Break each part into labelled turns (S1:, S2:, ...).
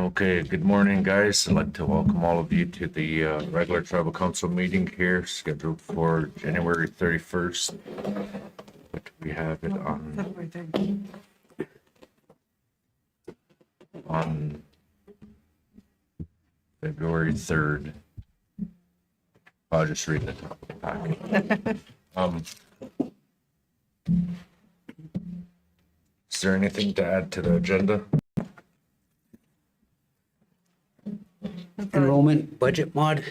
S1: Okay, good morning, guys. I'd like to welcome all of you to the regular tribal council meeting here scheduled for January 31st. But we have it
S2: February 3rd.
S1: on February 3rd. I'll just read the top of the packet. Is there anything to add to the agenda?
S3: Enrollment budget mod.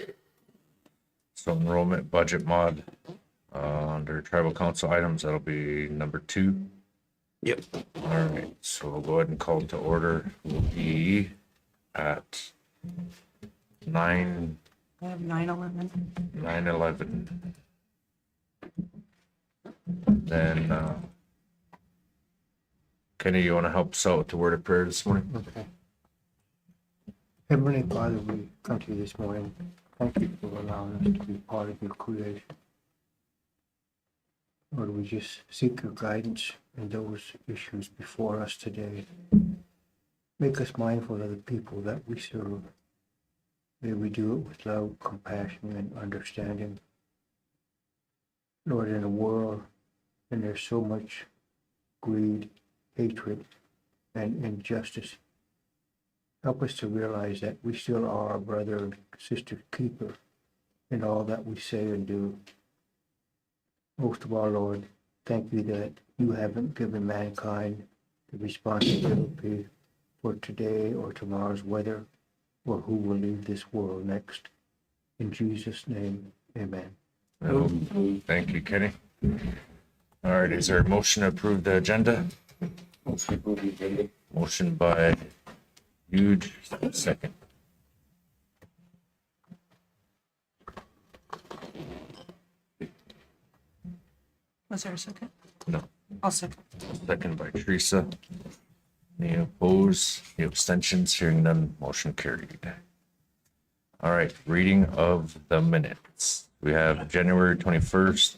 S1: So enrollment budget mod under tribal council items, that'll be number 2.
S3: Yep.
S1: All right, so we'll go ahead and call to order. We'll be at 9:11.
S2: I have 9/11.
S1: Then, Kenny, you want to help us out with the word of prayer this morning?
S4: Okay. Heavenly Father, we come to you this morning. Thank you for allowing us to be part of your creation. Lord, we just seek your guidance in those issues before us today. Make us mindful of the people that we serve. May we do it with love, compassion, and understanding. Lord, in a world, and there's so much greed, hatred, and injustice, help us to realize that we still are our brother and sister keeper in all that we say and do. Most of all, Lord, thank you that you haven't given mankind the responsibility for today or tomorrow's weather or who will leave this world next. In Jesus' name, amen.
S1: Thank you, Kenny. All right, is there a motion to approve the agenda? Motion by Huge, second.
S2: Was there a second?
S1: No,
S2: I'll second.
S1: second by Teresa. Any opposed? Any abstentions? Hearing none, motion carried. All right, reading of the minutes. We have January 21st,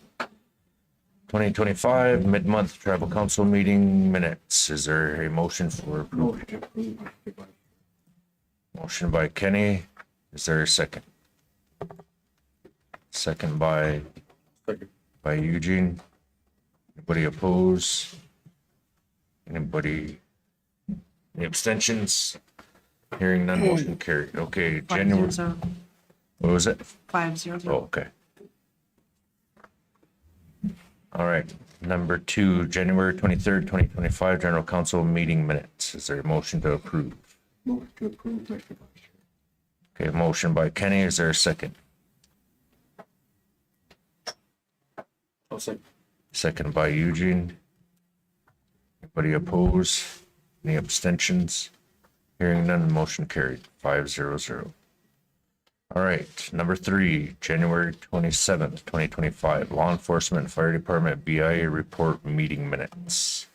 S1: 2025, mid-month tribal council meeting minutes. Is there a motion for approval? Motion by Kenny. Is there a second? Second by Eugene. Anybody oppose? Any abstentions? Hearing none, motion carried. Okay, January,
S2: 500.
S1: what was it?
S2: 500.
S1: Oh, okay. All right, number 2, January 23rd, 2025, general council meeting minutes. Is there a motion to approve?
S4: Move to approve, Mr. Vice Chair.
S1: Okay, motion by Kenny. Is there a second?
S4: I'll say.
S1: Second by Eugene. Anybody oppose? Any abstentions? Hearing none, motion carried, 500. All right, number 3, January 27th, 2025, law enforcement and fire department BIA report meeting minutes.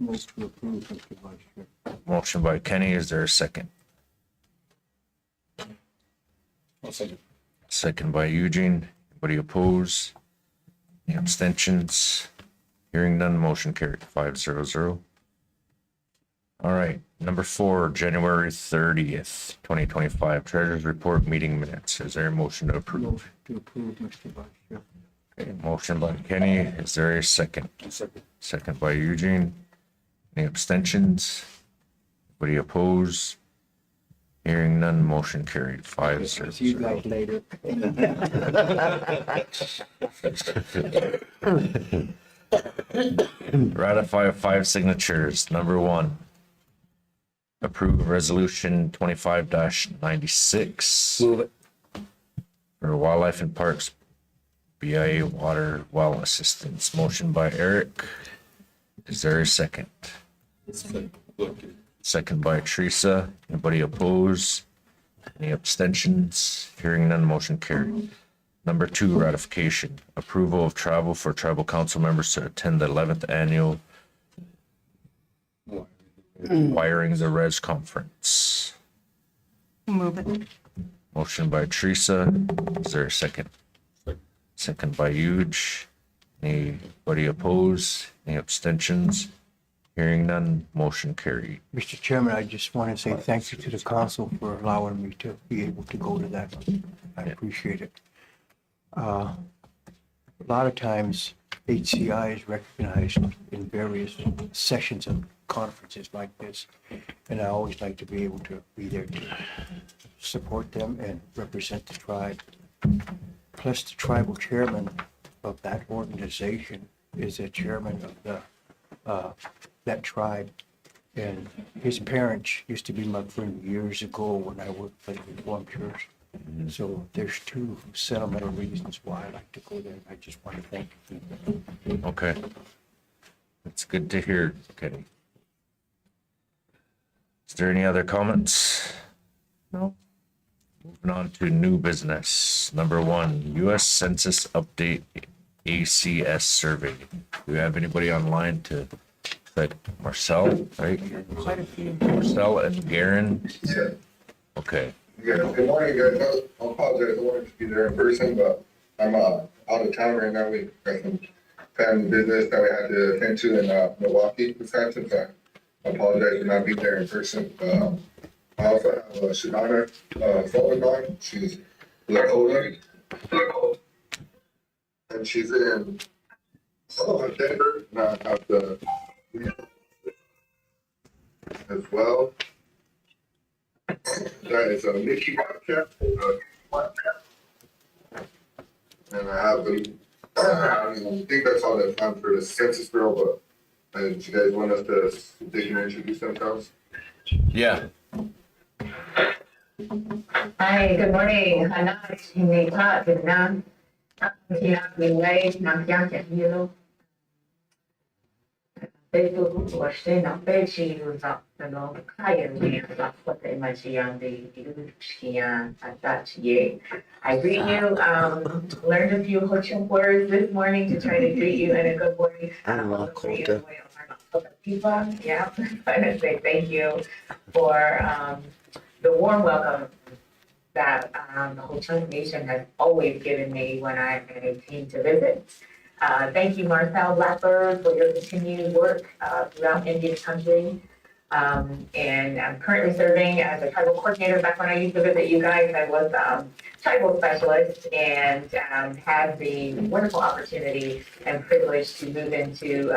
S4: Move to approve, Mr. Vice Chair.
S1: Motion by Kenny. Is there a second?
S4: I'll second.
S1: Second by Eugene. Anybody oppose? Any abstentions? Hearing none, motion carried, 500. All right, number 4, January 30th, 2025, treasurer's report meeting minutes. Is there a motion to approve?
S4: Move to approve, Mr. Vice Chair.
S1: Okay, motion by Kenny. Is there a second?
S4: Second.
S1: Second by Eugene. Any abstentions? Anybody oppose? Hearing none, motion carried, 500.
S4: See you guys later.
S1: Ratify 5 signatures. Number 1, approve resolution 25-96
S3: Move it.
S1: for wildlife and parks BIA water well assistance. Motion by Eric. Is there a second? Second by Teresa. Anybody oppose? Any abstentions? Hearing none, motion carried. Number 2, ratification. Approval of travel for tribal council members to attend the 11th annual Wiring the Res Conference.
S2: Move it.
S1: Motion by Teresa. Is there a second? Second by Huge. Anybody oppose? Any abstentions? Hearing none, motion carried.
S4: Mr. Chairman, I just want to say thank you to the council for allowing me to be able to go to that. I appreciate it. A lot of times HCI is recognized in various sessions of conferences like this, and I always like to be able to be there to support them and represent the tribe. Plus, the tribal chairman of that organization is a chairman of that tribe. And his parents used to be my friend years ago when I worked for the Reformed Church. So there's two sentimental reasons why I like to go there. I just want to thank you.
S1: Okay. That's good to hear, Kenny. Is there any other comments? No. Moving on to new business. Number 1, U.S. Census Update ACS Survey. Do we have anybody online to, like Marcel, right?
S2: Quite a few.
S1: Marcel and Garen?
S5: Yeah.
S1: Okay.
S5: Yeah, good morning, guys. I apologize. I wanted to be there in person, but I'm out of town right now. We got some family business that we had to attend to in Milwaukee, Wisconsin. So I apologize for not being there in person. I also have Shadana Sullivan on. She's Lakota. And she's in Denver. And I have the as well. That is a Mickey Wildcat. And I have them. I think that's all that's time for the Census Bureau, but do you guys want us to they can introduce themselves?
S1: Yeah.
S6: Hi, good morning. Hana, Chinese Talk, Vietnam. Chị học mình đây, Nam Giang chẳng như luôn. Đây tôi cũng có sẽ nắm bê chị luôn dọc, nó khai ở mình dọc có thể mà chị ăn đi at that yeah. I greet you, learned a few Ho Chunk words this morning to try to greet you in a good way. Yeah, I want to say thank you for the warm welcome that the Ho Chunk Nation has always given me when I came to visit. Thank you, Marcel Blackbird, for your continued work throughout Indian country. And I'm currently serving as a tribal coordinator. Back when I used to visit you guys, I was tribal specialist and had the wonderful opportunity and privilege to move into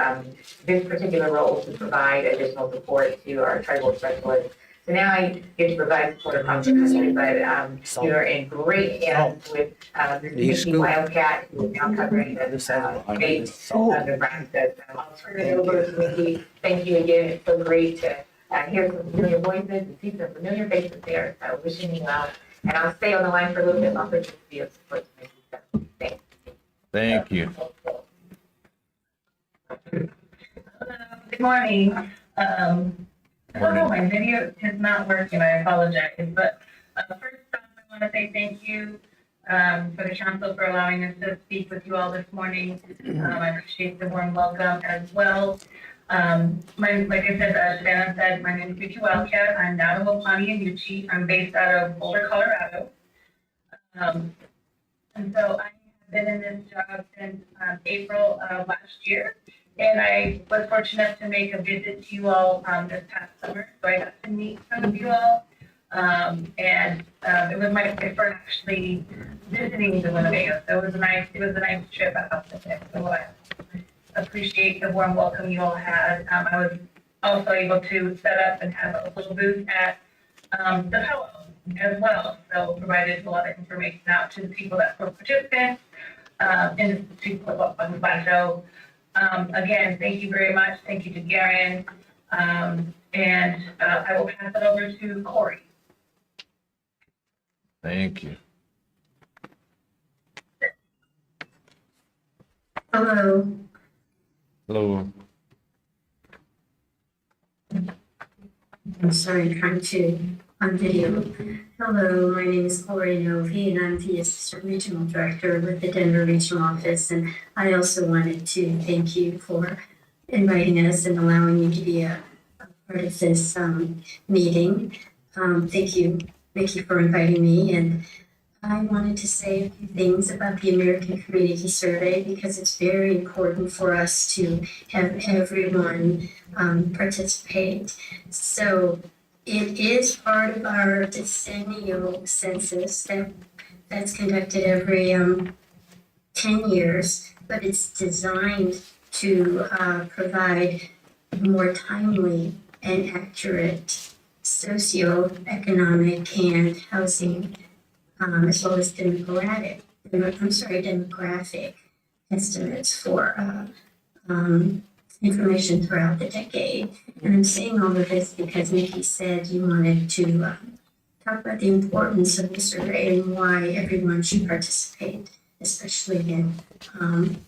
S6: this particular role to provide additional support to our tribal specialists. So now I get to provide support across the country, but you're in great hands with Mickey Wildcat, who is now covering the state of Nebraska. So I'll turn it over to Mickey. Thank you again. It's so great to hear some familiar voices and see some familiar faces there. So wishing you well. And I'll stay on the line for a little bit longer just to be of support to Mickey. So thanks.
S1: Thank you.
S7: Good morning. I don't know, my video is not working, I apologize, but first off, I want to say thank you for the council for allowing us to speak with you all this morning. I appreciate the warm welcome as well. Like I said, Savannah said, my name is Mickey Wildcat. I'm Navajo-Pawnee and Yuchi. I'm based out of Boulder, Colorado. And so I have been in this job since April of last year. And I was fortunate to make a visit to you all this past summer, so I got to meet some of you all. It was my first actually visiting the Winnebago, so it was a nice trip. I have to say. So I appreciate the warm welcome you all had. I was also able to set up and have a little booth at the powwow as well, so provided a lot of information out to the people that were participants and the people on the show. Again, thank you very much. Thank you to Garen. I will pass it over to Corey.
S1: Thank you.
S8: Hello.
S1: Hello.
S8: I'm sorry, I'm trying to on video. Hello, my name is Corey Novi, and I'm the Assistant Regional Director with the Denver Regional Office. And I also wanted to thank you for inviting us and allowing me to be a part of this meeting. Thank you, Mickey, for inviting me. And I wanted to say a few things about the American Community Survey because it's very important for us to have everyone participate. So it is part of our decennial census that's conducted every 10 years, but it's designed to provide more timely and accurate socioeconomic and housing as well as demographic estimates for information throughout the decade. And I'm saying all of this because Nikki said you wanted to talk about the importance of the survey and why everyone should participate, especially in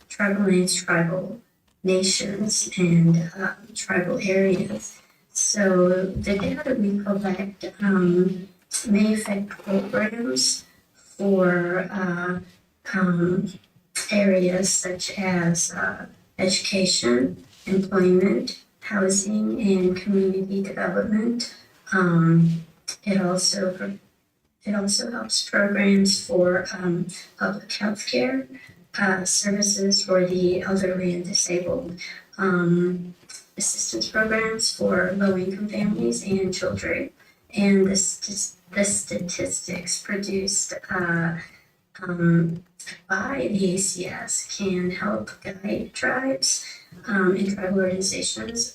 S8: tribal lands, tribal nations, and tribal areas. So the data we collect may affect programs for areas such as education, employment, housing, and community development. It also helps programs for public health care, services for the elderly and disabled, assistance programs for low-income families and children, and the statistics produced by the ACS can help guide tribes and tribal organizations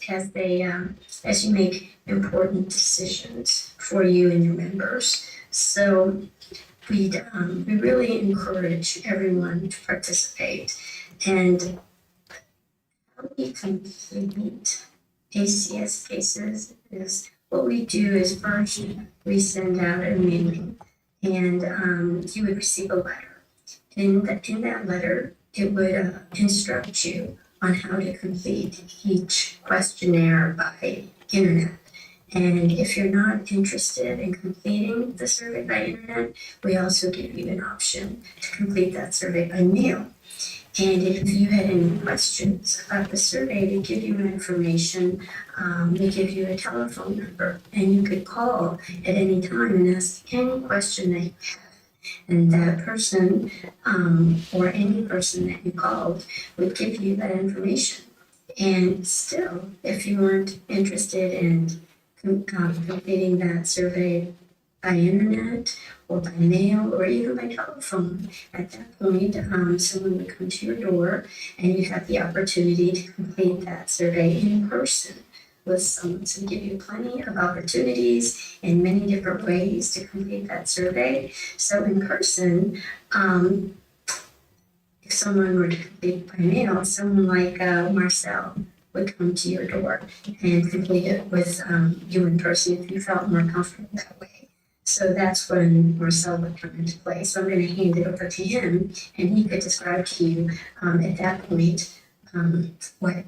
S8: as you make important decisions for you and your members. So we really encourage everyone to participate. And how we complete ACS cases is what we do is first we send out a mailing, and you would receive a letter. In that letter, it would instruct you on how to complete each questionnaire by internet. And if you're not interested in completing the survey by internet, we also give you an option to complete that survey by mail. And if you had any questions about the survey, we give you information. We give you a telephone number, and you could call at any time and ask any question that you have. And that person, or any person that you called, would give you that information. And still, if you weren't interested in completing that survey by internet or by mail or even by telephone, at that point, someone would come to your door and you have the opportunity to complete that survey in person with someone. So we give you plenty of opportunities in many different ways to complete that survey. So in person, if someone were to complete by mail, someone like Marcel would come to your door and complete it with you in person if you felt more comfortable that way. So that's when Marcel would come into play. So I'm going to hand it over to him, and he could describe to you at that point what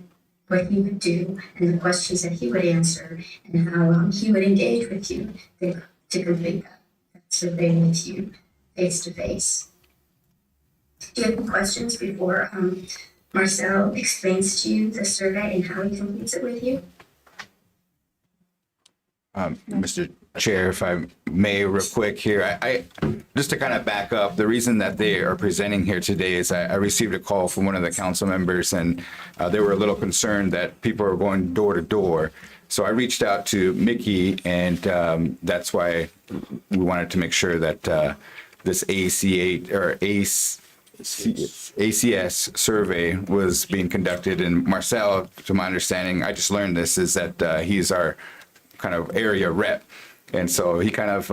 S8: he would do and the questions that he would answer and how he would engage with you to complete that survey with you face to face. Do you have any questions before Marcel explains to you the survey and how he completes it with you?
S9: Mr. Chair, if I may, real quick here, I just to kind of back up, the reason that they are presenting here today is I received a call from one of the council members, and they were a little concerned that people are going door to door. So I reached out to Mickey, and that's why we wanted to make sure that this ACS survey was being conducted. And Marcel, to my understanding, I just learned this, is that he's our kind of area rep. And so he kind of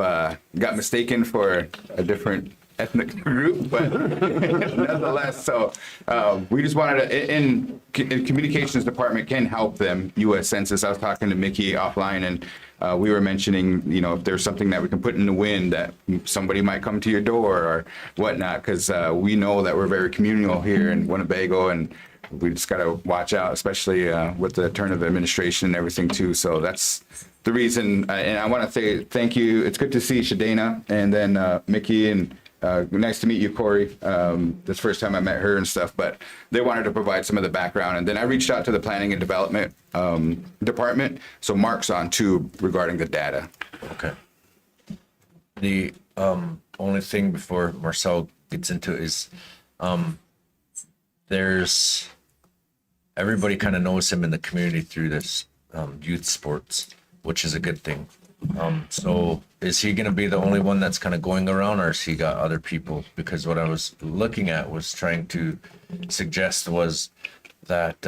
S9: got mistaken for a different ethnic group, but nonetheless, so we just wanted to, in communications department can help them, U.S. Census. I was talking to Mickey offline, and we were mentioning, if there's something that we can put in the wind that somebody might come to your door or whatnot, because we know that we're very communal here in Winnebago, and we just got to watch out, especially with the turn of administration and everything too. So that's the reason. And I want to say thank you. It's good to see Shadena, and then Mickey, and nice to meet you, Corey. This the first time I met her and stuff, but they wanted to provide some of the background. And then I reached out to the planning and development department. So Mark's on too regarding the data.
S1: Okay. The only thing before Marcel gets into it is, there's, everybody kind of knows him in the community through this, youth sports, which is a good thing. So is he gonna be the only one that's kind of going around, or has he got other people? Because what I was looking at was trying to suggest was that,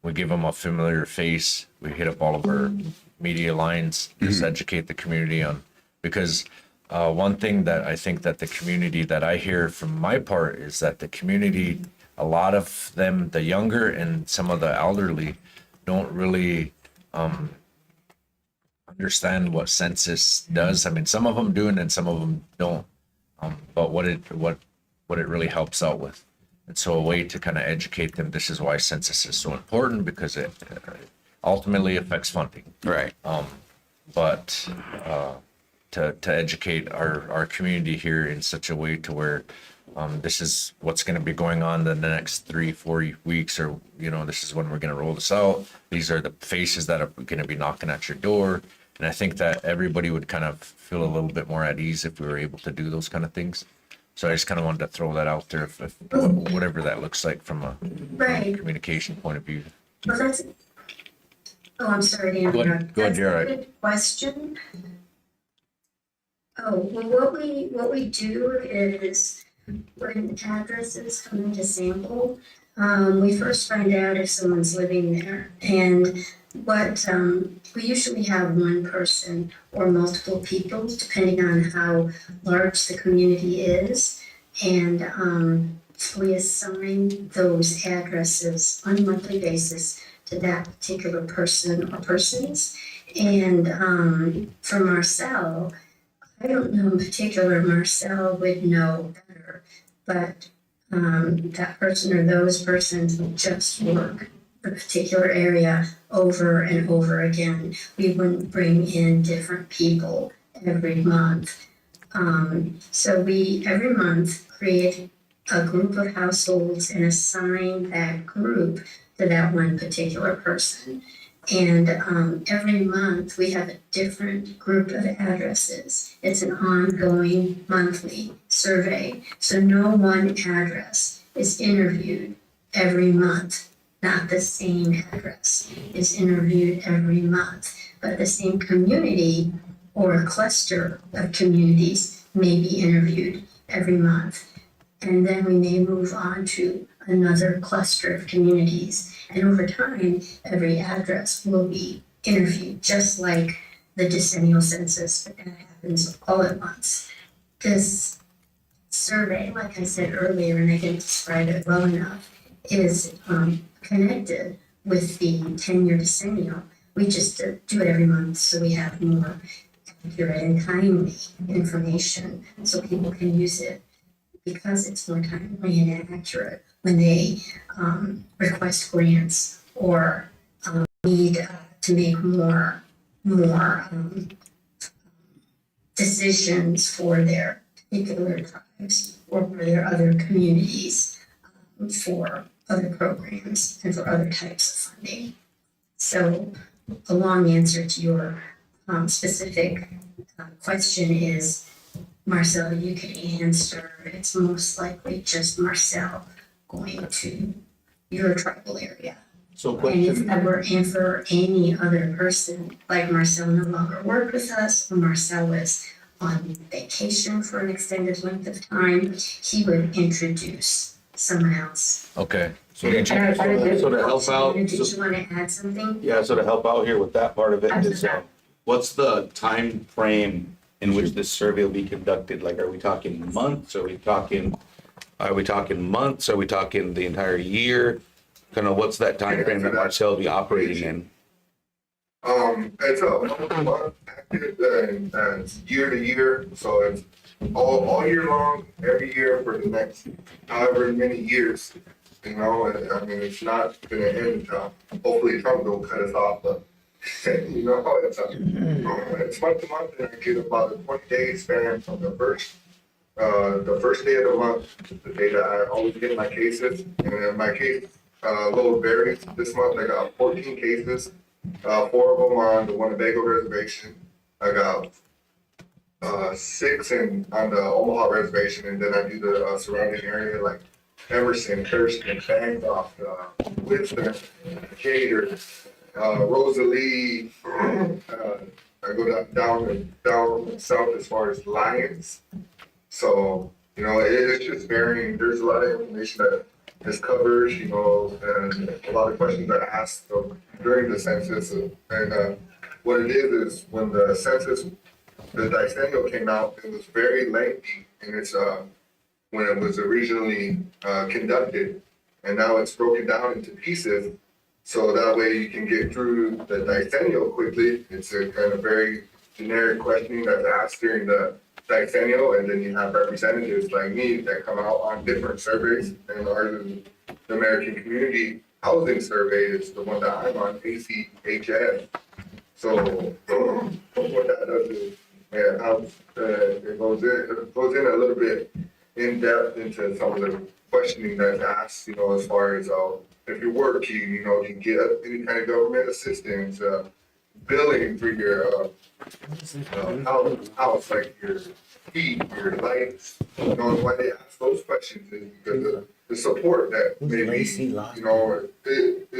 S1: we give him a familiar face. We hit up all of our media lines, just educate the community on, because one thing that I think that the community that I hear from my part is that the community, a lot of them, the younger and some of the elderly, don't really understand what census does. I mean, some of them do, and some of them don't. But what it really helps out with. And so a way to kind of educate them, this is why census is so important, because it ultimately affects funding.
S9: Right.
S1: But to educate our community here in such a way to where this is what's going to be going on the next 3-4 weeks, or this is when we're going to roll this out. These are the faces that are going to be knocking at your door, and I think that everybody would kind of feel a little bit more at ease if we were able to do those kind of things. So I just kind of wanted to throw that out there, if whatever that looks like from a
S8: Right.
S1: communication point of view.
S8: Well, I'm sorry to
S1: Go ahead.
S8: interrupt.
S1: Go ahead,
S8: That's
S1: you're
S8: a
S1: all right.
S8: good question. Oh, well, what we do is when addresses come into sample, we first find out if someone's living there. And what, we usually have one person or multiple people, depending on how large the community is. And we assign those addresses on a monthly basis to that particular person or persons. And for Marcel, I don't know in particular, Marcel would know better, but that person or those persons would just work a particular area over and over again. We wouldn't bring in different people every month. So we every month create a group of households and assign that group to that one particular person. And every month we have a different group of addresses. It's an ongoing monthly survey. So no one address is interviewed every month. Not the same address is interviewed every month, but the same community or a cluster of communities may be interviewed every month. And then we may move on to another cluster of communities. And over time, every address will be interviewed, just like the decennial census, but that happens all at once. This survey, like I said earlier, and I didn't describe it well enough, is connected with the 10-year decennial. We just do it every month so we have more accurate and timely information so people can use it, because it's more timely and accurate when they request grants or need to make more decisions for their particular tribes or for their other communities, for other programs and for other types of funding. So a long answer to your specific question is, Marcel, you can answer, it's most likely just Marcel going to your tribal area.
S3: So
S8: And if
S3: question,
S8: ever, and for any other person, like Marcel no longer worked with us, or Marcel was on vacation for an extended length of time, he would introduce someone else.
S1: Okay.
S3: so to help out,
S8: Did you want to add something?
S3: yeah, so to help out here with that part of it
S6: I'm
S3: is,
S6: sorry.
S3: what's the time frame in which this survey will be conducted? Like, are we talking months? Are we talking months? Are we talking the entire year? Kind of what's that time frame that Marcel will be operating in?
S5: It's a month and year to year, so it's all year long, every year for the next however many years. I mean, it's not gonna end. Hopefully Trump don't cut us off, but it's month to month, and I get about a 20-day span from the first day of the month, the day that I always get my cases, and then my case load varies. This month I got 14 cases, 4 of them on the Winnebago reservation. I got 6 on the Omaha reservation, and then I do the surrounding area like Emerson, Thurston, Bancroft, Winston, Gator, Rosalie. I go down south as far as Lyons. So, it's just varying. There's a lot of information that is covered, and a lot of questions are asked during the census. And what it is when the census, the decennial came out, it was very lengthy, and it's when it was originally conducted, and now it's broken down into pieces, so that way you can get through the decennial quickly. It's a kind of very generic questioning that's asked during the decennial, and then you have representatives like me that come out on different surveys, and ours is the American Community Housing Survey is the one that I'm on, ACHS. So what that does is, it goes in a little bit in depth into some of the questioning that's asked, as far as if you're working, you can get any kind of government assistance, billing for your house, like your heat, your lights. And why they ask those questions is because of the support that maybe, is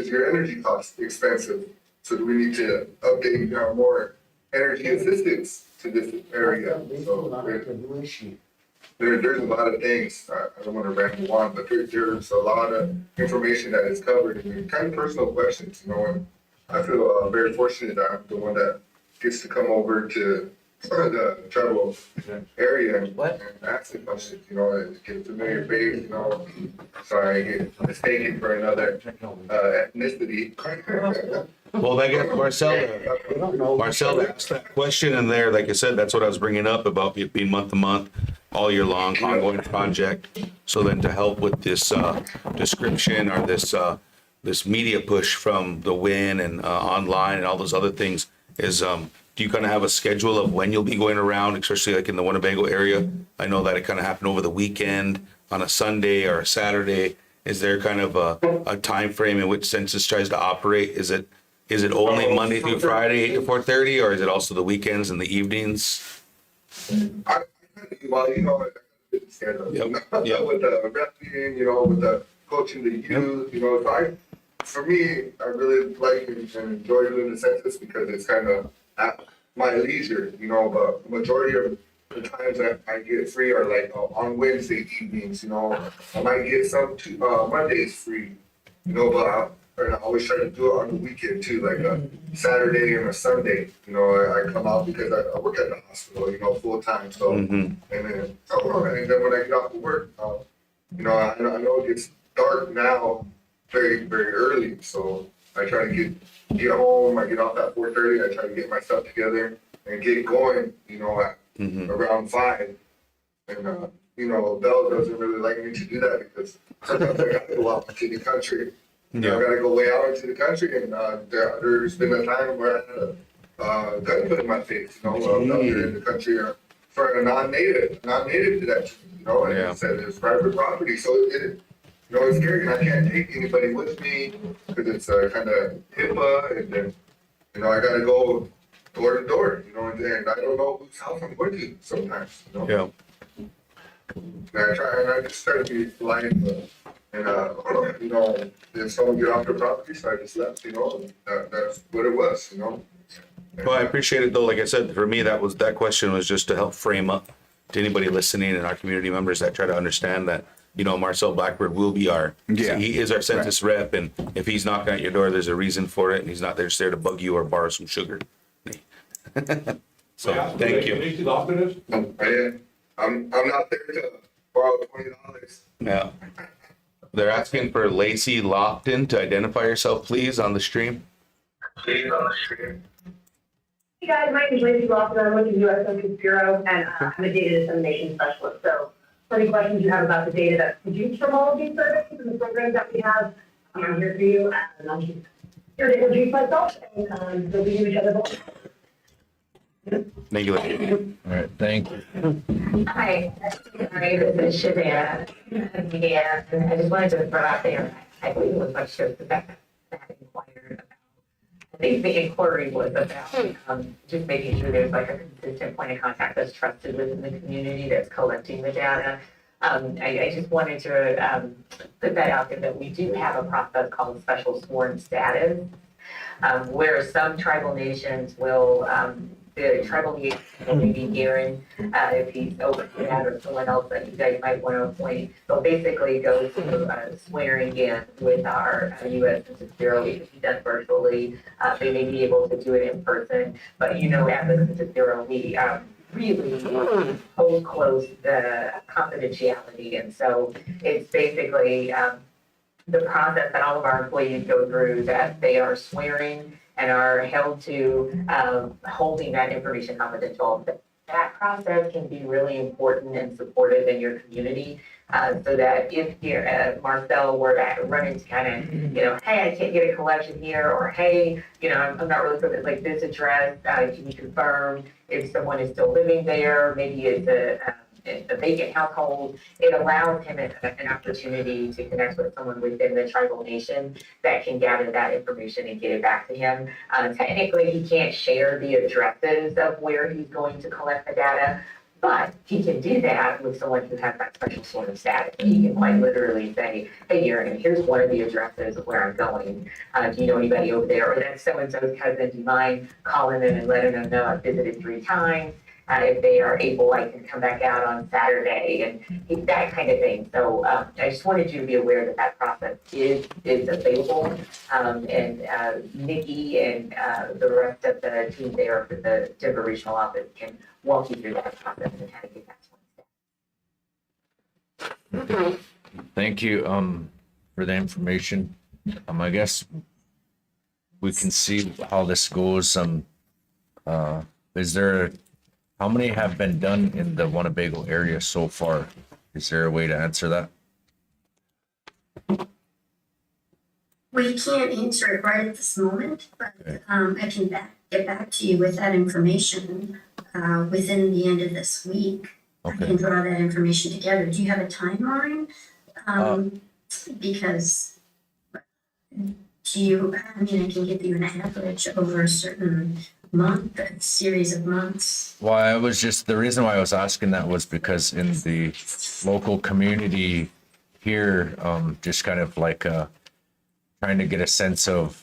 S5: your energy cost expensive? So do we need to update more energy assistance to this area? So there's a lot of things. I don't want to ramble on, but there's a lot of information that is covered and kind of personal questions, and I feel very fortunate that I'm the one that gets to come over to the tribal area and ask the questions, and get familiar face, so I get mistaken for another ethnicity.
S3: Well, I guess Marcel asked that question in there. Like I said, that's what I was bringing up about it being month to month, all year long, ongoing project. So then to help with this description or this media push from the WIN and online and all those other things is, do you kind of have a schedule of when you'll be going around, especially like in the Winnebago area? I know that it kind of happened over the weekend on a Sunday or a Saturday. Is there kind of a time frame in which census tries to operate? Is it only Monday through Friday, 8 to 4:30, or is it also the weekends and the evenings?
S5: Well, with the rep meeting, with the coaching the youth, for me, I really like and enjoy doing the census because it's kind of at my leisure, but majority of the times that I get free are like on Wednesday evenings, I might get some Mondays free, but I always try to do it on the weekend too, like a Saturday and a Sunday. I come out because I work at the hospital, full time. So, and then when I get off of work, I know it gets dark now, very very early. So I try to get home. I get off at 4:30. I try to get myself together and get going. At around 5. And Belle doesn't really like me to do that because sometimes I got to go out into the country. I gotta go way out into the country, and there's been a time where I had a gun put in my face, out there in the country for a non-native to that, and it said it's private property, so it's scary, and I can't take anybody with me because it's kind of HIPAA, and then, I gotta go door to door, and I don't know whose house I'm going to sometimes,
S3: Yeah.
S5: And I just try to be polite, and if someone get off the property, so I just left, that's what it was,
S3: Well, I appreciate it though. Like I said, for me, that question was just to help frame up to anybody listening and our community members that try to understand that, Marcel Blackbird will be he is our census rep, and if he's knocking at your door, there's a reason for it, and he's not just there to bug you or borrow some sugar. So, thank you.
S5: I'm not there to borrow $20.
S3: Yeah. They're asking for Lacey Lofton to identify yourself, please, on the stream.
S5: Please on the stream.
S10: Hey guys, my name is Lacey Lofton. I'm with the U.S. Census Bureau, and I'm a data dissemination specialist. So, for any questions you have about the data that's produced from all of these surveys and the programs that we have, I'm here for you, and I'm just here to introduce myself, and so we know each other both.
S3: Thank you, Lacey.
S1: All right, thank you.
S6: Hi, sorry, this is Shavana. And I just wanted to throw out there, I believe it was my show, that inquired about I think the inquiry was about just making sure there's like a consistent point of contact that's trusted within the community that's collecting the data. I just wanted to put that out there that we do have a process called special sworn status, where some tribal nations will, the tribal liaison will maybe Garen, if he's over to that or someone else that you guys might want to appoint, they'll basically go through swearing in with our U.S. Census Bureau. It can be done virtually. They may be able to do it in person, but you know, at the Census Bureau, we really hold close the confidentiality. And so it's basically the process that all of our employees go through, that they are swearing and are held to holding that information confidential. That process can be really important and supportive in your community, so that if Marcel were to run into kind of, hey, I can't get a collection here, or hey, I'm not really sure, like this address, can you confirm if someone is still living there? Maybe it's a vacant household. It allows him an opportunity to connect with someone within the tribal nation that can gather that information and get it back to him. Technically, he can't share the addresses of where he's going to collect the data, but he can do that with someone who has that special sort of status. He can quite literally say, hey, Aaron, here's one of the addresses of where I'm going. Do you know anybody over there? Or that's so-and-so's cousin. Do you mind calling them and letting them know I've visited 3 times? If they are able, I can come back out on Saturday, and that kind of thing. So I just wanted you to be aware that that process is available. And Nikki and the rest of the team there for the Denver Regional Office can walk you through that process and how to get that one.
S1: Thank you for the information. I guess we can see how this goes. How many have been done in the Winnebago area so far? Is there a way to answer that?
S8: We can't answer it right at this moment, but I can get back to you with that information within the end of this week.
S1: Okay.
S8: I can draw that information together. Do you have a timeline? Because I can give you an average over a certain month, a series of months.
S1: Well, the reason why I was asking that was because in the local community here, just kind of like trying to get a sense of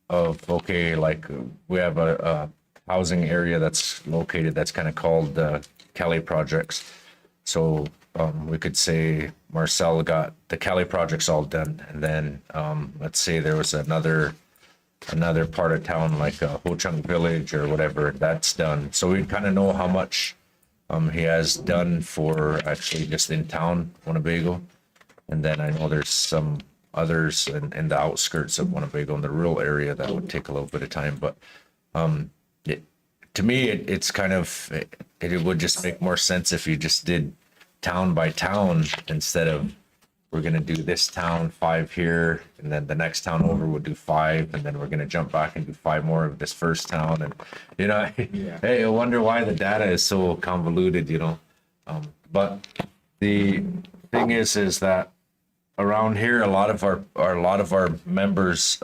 S1: okay, like we have a housing area that's located that's kind of called the Kelly Projects. So we could say Marcel got the Kelly Projects all done, and then let's say there was another part of town like Ho Chung Village or whatever that's done. So we kind of know how much he has done for actually just in town, Winnebago. And then I know there's some others in the outskirts of Winnebago in the rural area that would take a little bit of time. But to me, it's kind of, it would just make more sense if you just did town by town instead of we're going to do this town 5 here, and then the next town over we'll do 5, and then we're going to jump back and do 5 more of this first town. And, hey, I wonder why the data is so convoluted, but the thing is that around here, a lot of our members,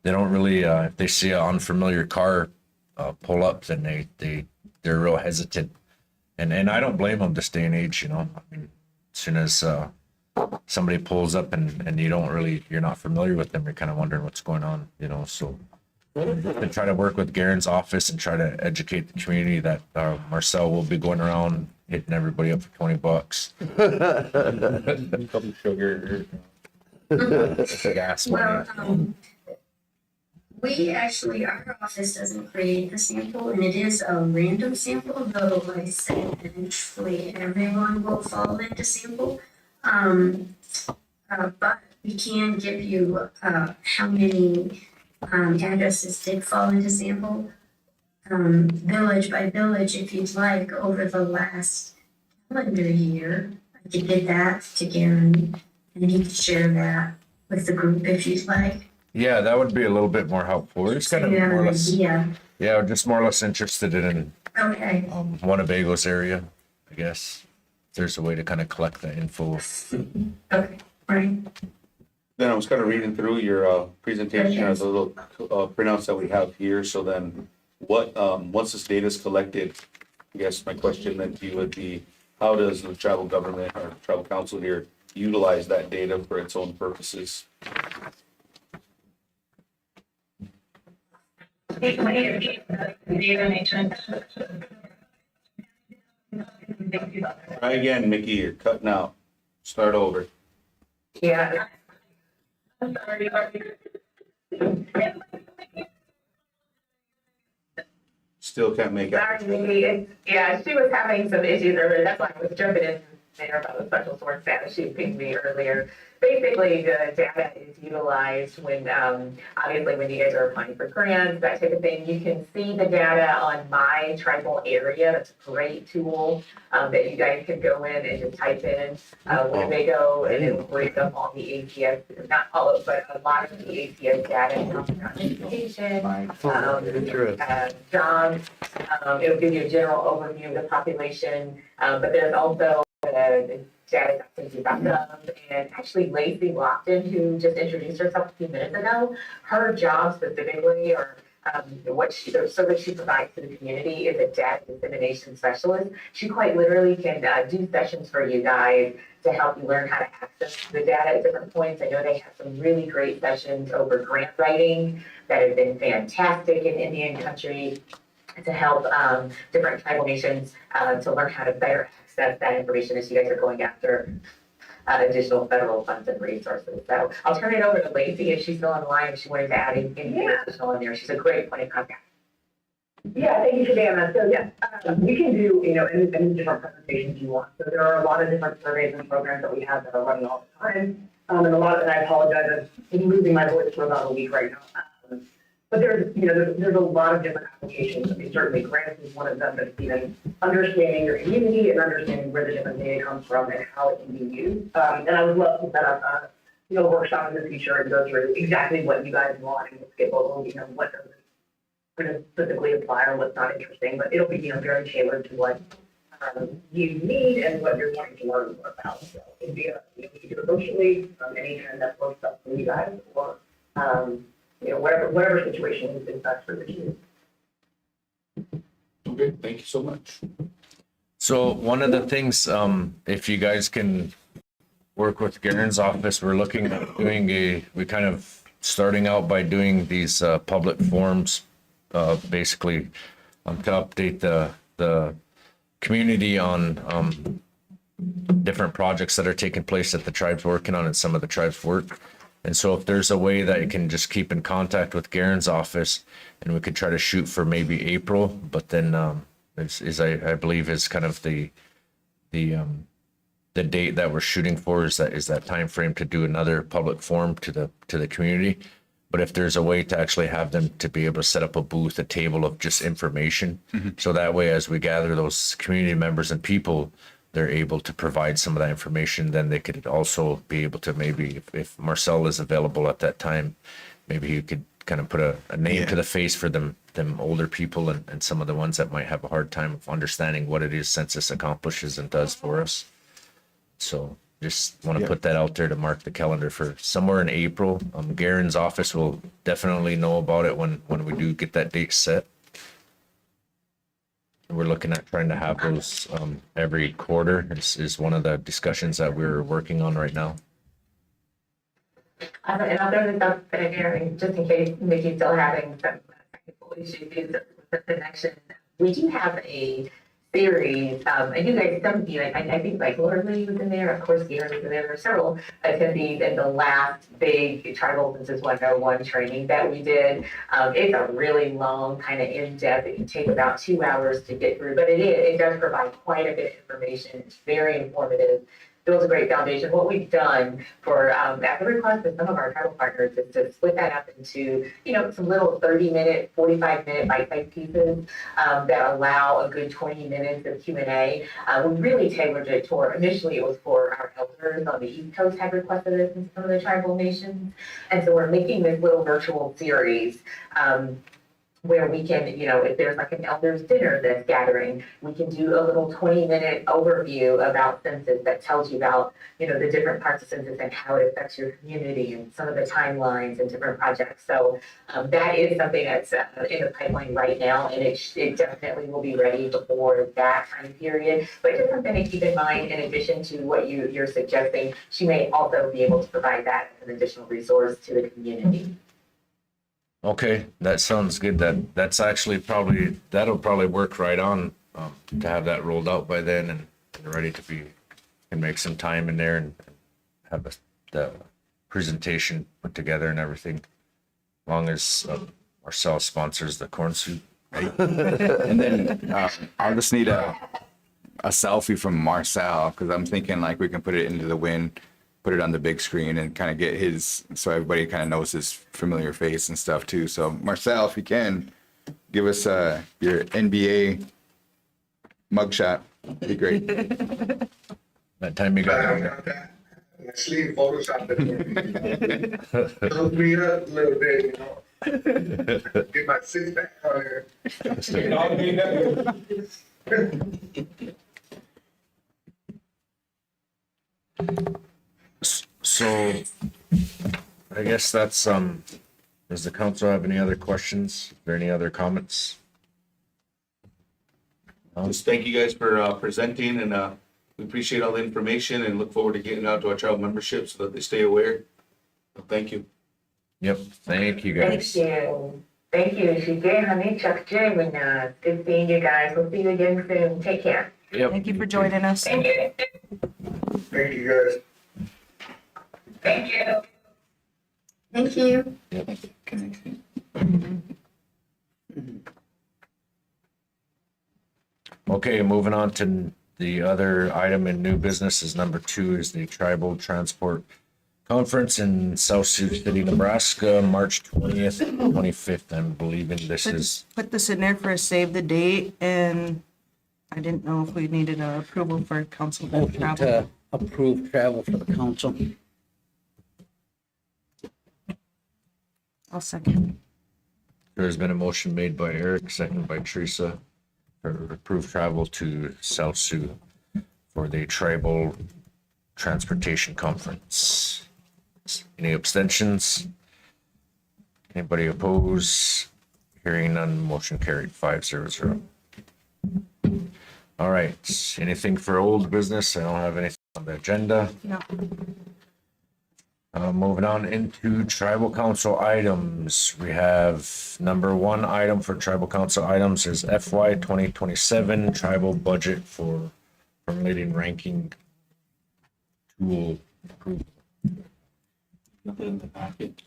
S1: they don't really, if they see an unfamiliar car pull up, then they're real hesitant. And I don't blame them this day and age, I mean, as soon as somebody pulls up and you're not familiar with them, you're kind of wondering what's going on, so I try to work with Garen's office and try to educate the community that Marcel will be going around hitting everybody up for $20.
S3: Some sugar.
S1: Gas money.
S8: Well, our office doesn't create the sample, and it is a random sample, though I said eventually everyone will fall into sample. But we can give you how many addresses did fall into sample, village by village, if you'd like, over the last calendar year. I could get that to Garen, and he could share that with the group if you'd like.
S1: Yeah, that would be a little bit more helpful. We're just kind of more or less, we're just more or less interested in
S8: Okay.
S1: Winnebago's area, I guess. If there's a way to kind of collect that info.
S8: Okay, right.
S3: Then I was kind of reading through your presentation of the little printouts that we have here. So then what, once this data is collected, I guess my question then to you would be, how does the tribal government or tribal council here utilize that data for its own purposes? Try again, Mickey, you're cutting out. Start over.
S6: Yeah,
S7: I'm sorry.
S3: Still can't make out.
S6: sorry, Nikki. Yeah, she was having some issues earlier. That's why I was jumping in there about the special source status. She pinged me earlier. Basically, the data is utilized when, obviously, when you guys are applying for grants, that type of thing. You can see the data on My Tribal Area. That's a great tool that you guys can go in and just type in Winnebago, and it will bring up all the ATS, not all of, but a lot of the ATS data, education, jobs. It'll give you a general overview of the population, but there's also the data.census.gov, and actually Lacey Lockton, who just introduced herself a few minutes ago, her job specifically, or the service she provides to the community, is a data dissemination specialist. She quite literally can do sessions for you guys to help you learn how to access the data at different points. I know they have some really great sessions over grant writing that have been fantastic in Indian country to help different tribal nations to learn how to better access that information as you guys are going after additional federal funds and resources. So I'll turn it over to Lacey if she's still on the line, if she wanted to add anything additional in there. She's a great point of contact.
S10: Yeah, thank you, Savannah. So yes, we can do, any different presentations you want. So there are a lot of different surveys and programs that we have that are running all the time. And a lot of, and I apologize, I've been losing my voice for about a week right now. But there's a lot of different applications. I mean, certainly grants is one of them, but understanding your community and understanding where the different data comes from and how it can be used. And I would love to set up a workshop in the future and go through exactly what you guys want and skip over, what doesn't going to specifically apply or what's not interesting, but it'll be, very tailored to what you need and what you're wanting to learn more about. So it'd be we can do it virtually, anytime that works up for you guys, or whatever situation is best for the team.
S3: Okay, thank you so much.
S1: So one of the things, if you guys can work with Garen's office, we're looking at doing we kind of starting out by doing these public forums, basically to update the community on different projects that are taking place that the tribe's working on and some of the tribe's work. And so if there's a way that you can just keep in contact with Garen's office, and we could try to shoot for maybe April, but then I believe is kind of the date that we're shooting for is that time frame to do another public forum to the community. But if there's a way to actually have them to be able to set up a booth, a table of just information, so that way as we gather those community members and people, they're able to provide some of that information. Then they could also be able to maybe, if Marcel is available at that time, maybe he could kind of put a name to the face for them older people and some of the ones that might have a hard time of understanding what it is census accomplishes and does for us. So just want to put that out there to mark the calendar for somewhere in April. Garen's office will definitely know about it when we do get that date set. We're looking at trying to have those every quarter. This is one of the discussions that we're working on right now.
S6: And I'll throw this up there, just in case Nikki's still having some technical issues with the connection. We do have a series, and you guys, some of you, I think like Lorelei was in there, of course, Garen was in there. There were several attendees in the last big Tribal Census 101 training that we did. It's a really long, kind of in-depth, it can take about 2 hours to get through, but it does provide quite a bit of information. It's very informative. Builds a great foundation. What we've done for, at the request of some of our tribal partners, is to split that up into, some little 30-minute, 45-minute bite-sized pieces that allow a good 20 minutes of Q&A. We really tailored it toward, initially it was for our elders on the East Coast had requested this in some of the tribal nations. And so we're making this little virtual series where we can, you know, if there's like an elders dinner that's gathering, we can do a little 20-minute overview about census that tells you about, you know, the different parts of census and how it affects your community and some of the timelines and different projects. So that is something that's in the pipeline right now, and it definitely will be ready before that time period. But just something to keep in mind, in addition to what you're suggesting, she may also be able to provide that as an additional resource to the community.
S1: Okay, that sounds good. That's actually that'll probably work right on, to have that rolled out by then and ready to be, and make some time in there and have the presentation put together and everything. As long as Marcel sponsors the corn soup.
S9: And then I'll just need a selfie from Marcel, because I'm thinking like we can put it into the wind, put it on the big screen, and kind of get his, so everybody kind of knows his familiar face and stuff too. So Marcel, if you can, give us your NBA mugshot. It'd be great.
S1: That time you got it.
S5: Actually, Photoshop it. Help me up a little bit, you know. Get my six pack on here.
S1: So I guess that's, does the council have any other questions? Is there any other comments?
S3: Just thank you guys for presenting, and we appreciate all the information and look forward to getting out to our child membership so that they stay aware. So thank you.
S1: Yep, thank you
S6: Thank
S1: guys.
S6: you. Thank you. Shige, honey, Chuck J, with us. Good seeing you guys. We'll see you again soon. Take care.
S1: Yep.
S2: Thank you for joining us.
S6: Thank you.
S5: Thank you, guys.
S7: Thank you.
S8: Thank you.
S1: Okay, moving on to the other item in new business is number 2 is the Tribal Transport Conference in South Sioux City, Nebraska, March 20th, 25th. I'm believing this is,
S2: Put this in there for a save the date, and I didn't know if we needed a approval for council to
S11: Motion
S2: travel.
S11: to approve travel for the council.
S2: I'll second.
S1: there's been a motion made by Eric, seconded by Teresa for approved travel to South Sioux for the Tribal Transportation Conference. Any abstentions? Anybody oppose? Hearing none, motion carried 5-0. All right, anything for old business? I don't have anything on the agenda.
S2: No.
S1: Moving on into tribal council items. We have number 1 item for tribal council items is FY 2027 tribal budget for formulating ranking tool approval.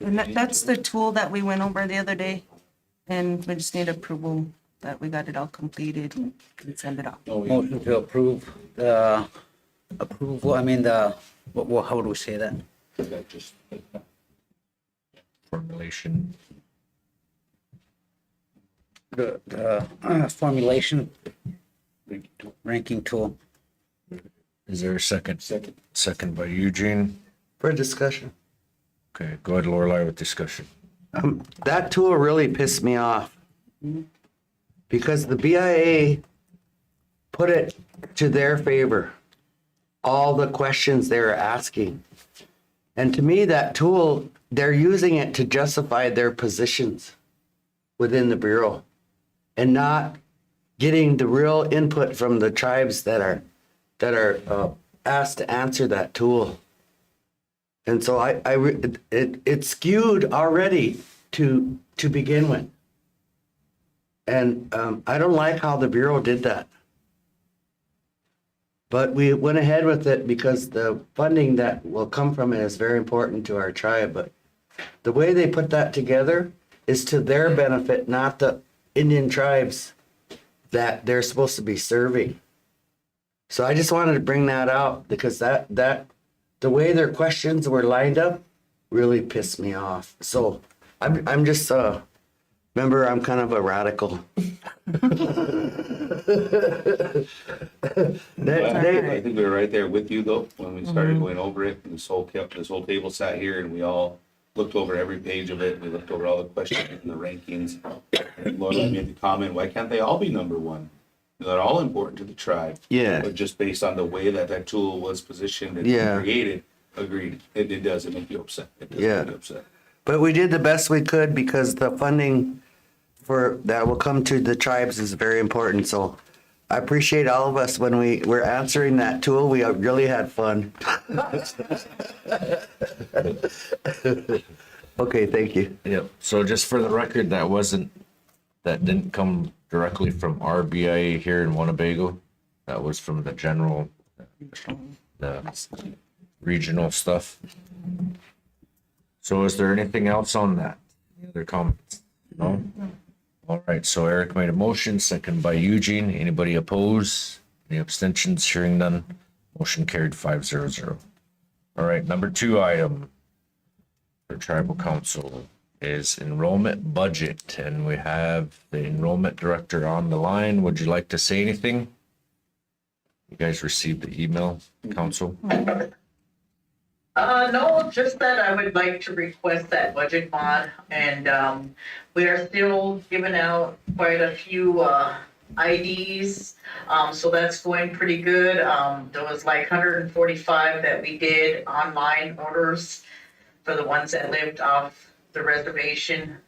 S2: And that's the tool that we went over the other day, and we just need approval that we got it all completed and can send it off.
S11: Motion to approve the approval, I mean, how do we say that?
S1: Formulation.
S11: The formulation ranking tool.
S1: Is there a second? Second by Eugene.
S12: For discussion.
S1: Okay, go ahead, Lorelei, with discussion.
S12: That tool really pissed me off because the BIA put it to their favor, all the questions they were asking. And to me, that tool, they're using it to justify their positions within the Bureau and not getting the real input from the tribes that are asked to answer that tool. And so it skewed already to begin with. And I don't like how the Bureau did that. But we went ahead with it because the funding that will come from it is very important to our tribe. But the way they put that together is to their benefit, not the Indian tribes that they're supposed to be serving. So I just wanted to bring that out because that the way their questions were lined up really pissed me off. So I'm just remember, I'm kind of a radical.
S3: I think we were right there with you though, when we started going over it, and this whole table sat here and we all looked over every page of it. We looked over all the questions and the rankings. And Lorelai made the comment, why can't they all be number one? They're all important to the tribe.
S12: Yeah.
S3: But just based on the way that that tool was positioned and
S12: Yeah.
S3: created, agreed, it does, it make you upset. It does
S12: Yeah.
S3: make you upset.
S12: But we did the best we could because the funding for that will come to the tribes is very important. So I appreciate all of us when we were answering that tool. We really had fun. Okay, thank you.
S1: Yep. So just for the record, that didn't come directly from our BIA here in Winnebago. That was from the general, the regional stuff. So is there anything else on that? Any other comments? No? All right, so Eric made a motion, second by Eugene. Anybody oppose? Any abstentions? Hearing none. Motion carried 5-0. All right, number 2 item for tribal council is enrollment budget, and we have the enrollment director on the line. Would you like to say anything? You guys received the email, council?
S13: No, just that I would like to request that budget mod, and, we are still giving out quite a few, IDs. So that's going pretty good. There was like 145 that we did online orders for the ones that lived off the reservation.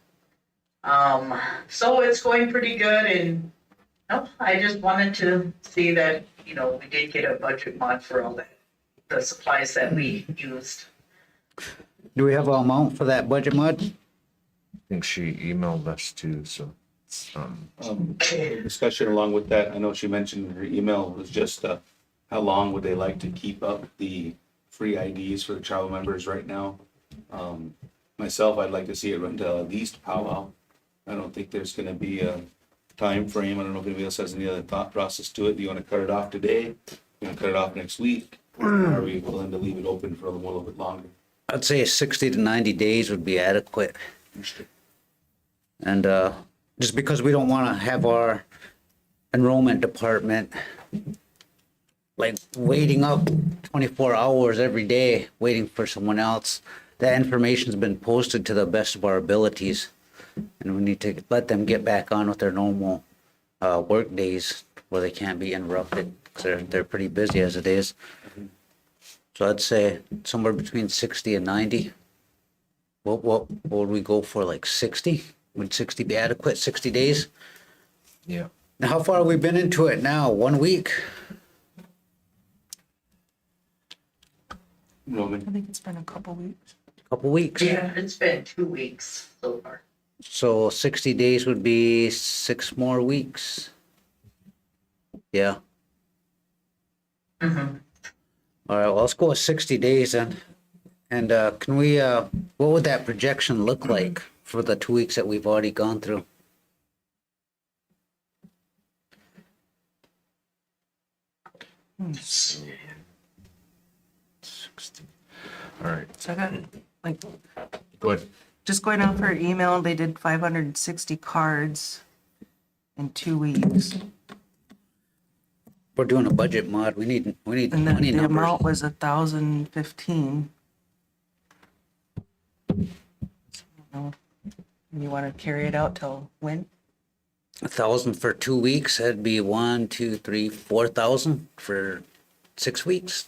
S13: So it's going pretty good, and, no, I just wanted to see that, we did get a budget mod for all that, the supplies that we used.
S11: Do we have an amount for that budget mod?
S1: I think she emailed us too, so.
S3: Discussion along with that, I know she mentioned in her email was just, how long would they like to keep up the free IDs for the tribal members right now? Myself, I'd like to see it run till at least powwow. I don't think there's gonna be a time frame. I don't know if anybody else has any other thought process to it. Do you wanna cut it off today? You wanna cut it off next week? Or are we willing to leave it open for a little bit longer?
S11: I'd say 60 to 90 days would be adequate. And just because we don't want to have our enrollment department like waiting up 24 hours every day, waiting for someone else. That information's been posted to the best of our abilities. And we need to let them get back on with their normal work days where they can't be interrupted because they're pretty busy as it is. So I'd say somewhere between 60 and 90. What would we go for, like 60? Would 60 be adequate, 60 days?
S1: Yeah.
S11: Now, how far have we been into it now? 1 week?
S3: Roman?
S2: I think it's been a couple weeks.
S11: Couple weeks?
S13: Yeah, it's been 2 weeks so far.
S11: So 60 days would be 6 more weeks. Yeah.
S13: Mm-hmm.
S11: All right, well, let's go with 60 days then. And can we, what would that projection look like for the 2 weeks that we've already gone through?
S1: So, 60. All right,
S2: So I got, like,
S1: go ahead.
S2: just going off her email, they did 560 cards in 2 weeks.
S11: We're doing a budget mod. We need
S2: And then
S11: money
S2: the
S11: numbers.
S2: amount was 1,015. You want to carry it out till when?
S11: 1,000 for 2 weeks. That'd be 1, 2, 3, 4,000 for 6 weeks.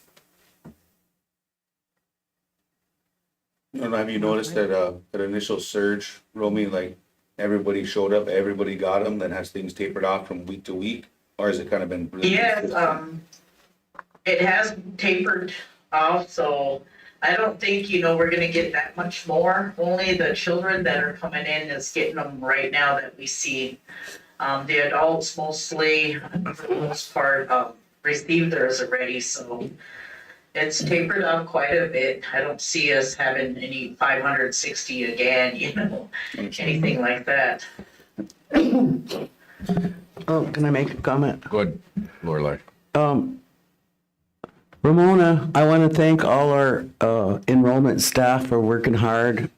S3: I don't know, have you noticed that initial surge, Romy, like everybody showed up, everybody got them, then has things tapered off from week to week? Or has it kind of been? Really
S13: Yes, it has tapered off, so I don't think, we're gonna get that much more. Only the children that are coming in is getting them right now that we see. The adults mostly, for the most part, received theirs already, so it's tapered off quite a bit. I don't see us having any 560 again, anything like that.
S12: Oh, can I make a comment?
S1: Go ahead, Lorelai.
S12: Ramona, I want to thank all our enrollment staff for working hard,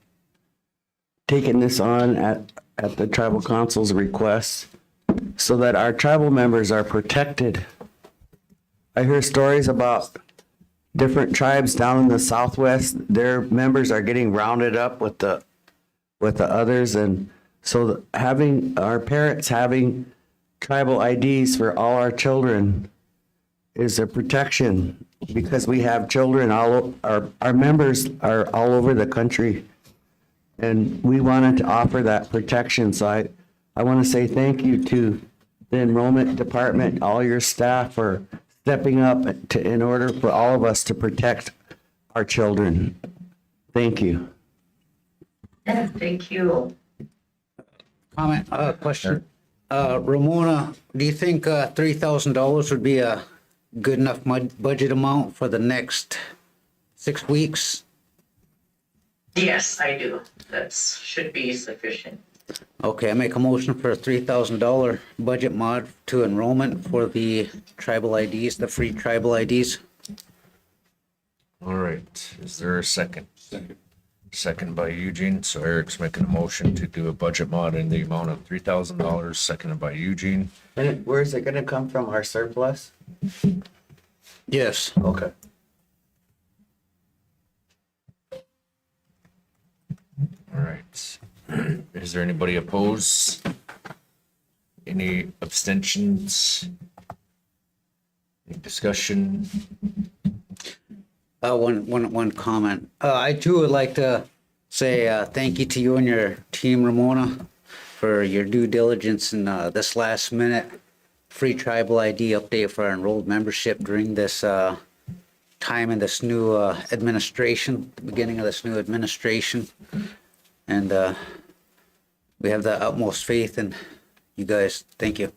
S12: taking this on at the tribal council's request so that our tribal members are protected. I hear stories about different tribes down in the Southwest, their members are getting rounded up with the others. And so having our parents having tribal IDs for all our children is a protection, because we have children our members are all over the country, and we wanted to offer that protection. So I want to say thank you to the enrollment department, all your staff, for stepping up in order for all of us to protect our children. Thank you.
S13: Thank you.
S11: Comment, question. Ramona, do you think $3,000 would be a good enough budget amount for the next 6 weeks?
S13: Yes, I do. That should be sufficient.
S11: Okay, I make a motion for a $3,000 budget mod to enrollment for the tribal IDs, the free tribal IDs.
S1: All right, is there a second? Second by Eugene, so Eric's making a motion to do a budget mod in the amount of $3,000, seconded by Eugene.
S12: And where's it gonna come from? Our surplus?
S11: Yes.
S12: Okay.
S1: All right. Is there anybody opposed? Any abstentions? Any discussion?
S11: One comment. I too would like to say thank you to you and your team, Ramona, for your due diligence in this last minute free tribal ID update for our enrolled membership during this time in this new administration, the beginning of this new administration. And we have the utmost faith in you guys. Thank you.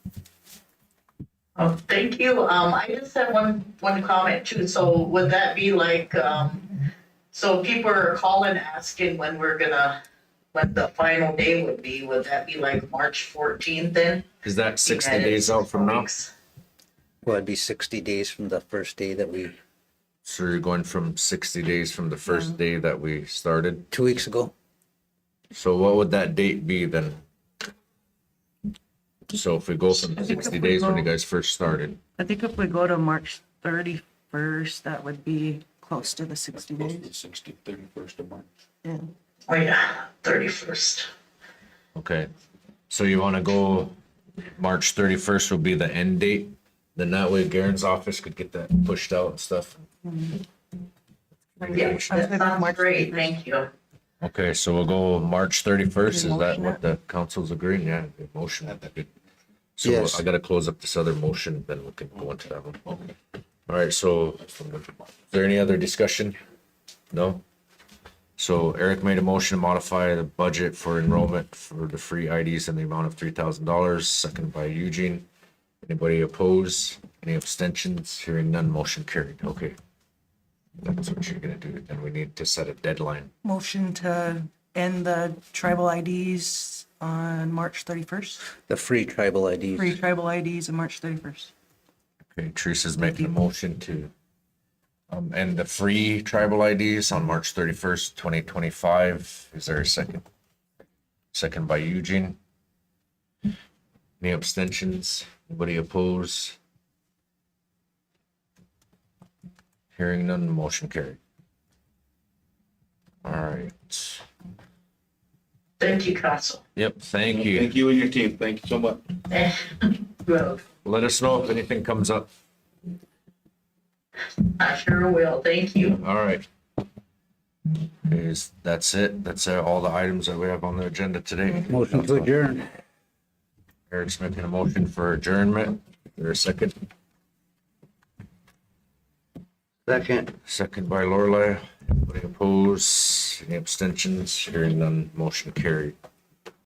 S13: Oh, thank you. I just have one comment too. So would that be like, so people are calling asking when the final day would be? Would that be like March 14th then?
S1: Is that 60 days out from now?
S11: Well, it'd be 60 days from the first day that we,
S1: So you're going from 60 days from the first day that we started?
S11: 2 weeks ago.
S1: So what would that date be then? So if we go from 60 days when you guys first started,
S2: I think if we go to March 31st, that would be close to the 60 days.
S3: 31st of March.
S2: Yeah.
S13: Oh yeah, 31st.
S1: okay. So you want to go March 31st will be the end date? Then that way Garen's office could get that pushed out and stuff.
S13: Yeah, that sounds great. Thank you.
S1: Okay, so we'll go March 31st. Is that what the council's agreeing? Yeah, good motion. Good. So
S11: Yes.
S1: I gotta close up this other motion, then we can go into that one. All right, so is there any other discussion? No? So Eric made a motion to modify the budget for enrollment for the free IDs in the amount of $3,000, seconded by Eugene. Anybody oppose? Any abstentions? Hearing none, motion carried. Okay. That's what you're gonna do. Then we need to set a deadline.
S2: Motion to end the tribal IDs on March 31st.
S11: The free tribal IDs.
S2: Free tribal IDs on March 31st.
S1: Okay, Teresa's making a motion to end the free tribal IDs on March 31st, 2025. Is there a second? Second by Eugene. Any abstentions? Anybody oppose? Hearing none, motion carried. All right.
S13: Thank you, council.
S1: Yep, thank you.
S3: Thank you and your team. Thank you so much.
S13: Well,
S1: Let us know if anything comes up.
S13: I sure will. Thank you.
S1: All right. That's it. That's all the items that we have on the agenda today.
S11: Motion to adjourn.
S1: Eric's making a motion for adjournment. Is there a second?
S12: Second.
S1: Second by Lorelei. Anybody opposed? Any abstentions? Hearing none, motion carried.